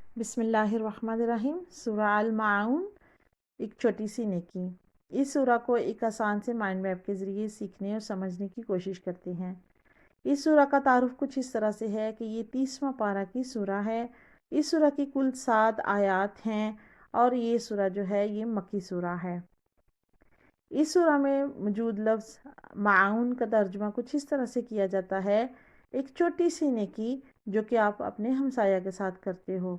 بسم اللہ الرحمن الرحیم۔ سورہ المعون، ایک چھوٹی سی نیکی۔ اس سورہ کو ایک آسان سے مائنڈ میپ کے ذریعے سیکھنے اور سمجھنے کی کوشش کرتے ہیں۔ اس سورہ کا تعارف کچھ اس طرح سے ہے کہ یہ 30واں پارہ کی سورہ ہے۔ اس سورہ کی کل 7 آیات ہیں اور یہ سورہ جو ہے یہ مکی سورہ ہے۔ اس سورہ میں موجود لفظ معاون کا ترجمہ کچھ اس طرح سے کیا جاتا ہے: ایک چھوٹی سی نیکی جو کہ آپ اپنے ہمسایہ کے ساتھ کرتے ہو۔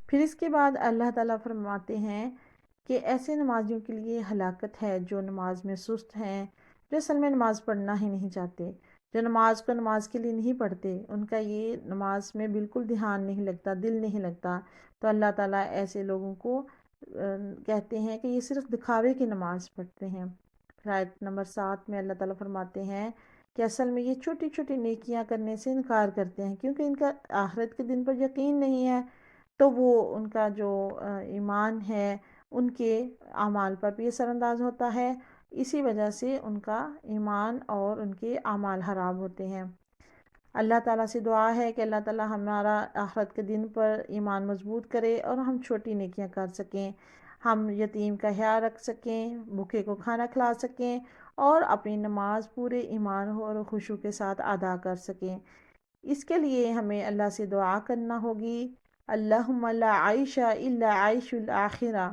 پھر اس کے بعد اللہ تعالیٰ فرماتے ہیں کہ ایسے نمازیوں کے لیے ہلاکت ہے جو نماز میں سست ہیں، جو اصل میں نماز پڑھنا ہی نہیں چاہتے، جو نماز کو نماز کے لیے نہیں پڑھتے، ان کا یہ نماز میں بالکل دھیان نہیں لگتا، دل نہیں لگتا۔ تو اللہ تعالیٰ ایسے لوگوں کو کہتے ہیں کہ یہ صرف دکھاوے کی نماز پڑھتے ہیں۔ پھر آیت نمبر 7 میں اللہ تعالیٰ فرماتے ہیں کہ اصل میں یہ چھوٹی چھوٹی نیکیاں کرنے سے انکار کرتے ہیں کیونکہ ان کا آخرت کے دن پر یقین نہیں ہے، تو وہ ان کا جو ایمان ہے ان کے اعمال پر بھی اثر انداز ہوتا ہے، اسی وجہ سے ان کا ایمان اور ان کے اعمال خراب ہوتے ہیں۔ اللہ تعالیٰ سے دعا ہے کہ اللہ تعالیٰ ہمارا آخرت کے دن پر ایمان مضبوط کرے اور ہم چھوٹی نیکیاں کر سکیں، ہم یتیم کا خیال رکھ سکیں، بھوکے کو کھانا کھلا سکیں اور اپنی نماز پورے ایمان اور خشوع کے ساتھ ادا کر سکیں۔ اس کے لیے ہمیں اللہ سے دعا کرنا ہوگی: اللہم لا عیش الا عیش الآخرہ۔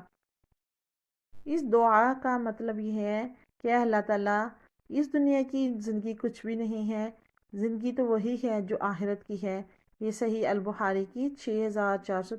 اس دعا کا مطلب یہ ہے کہ اللہ تعالیٰ اس دنیا کی زندگی کچھ بھی نہیں ہے، زندگی تو وہی ہے جو آخرت کی ہے۔ یہ صحیح البخاری کی 6400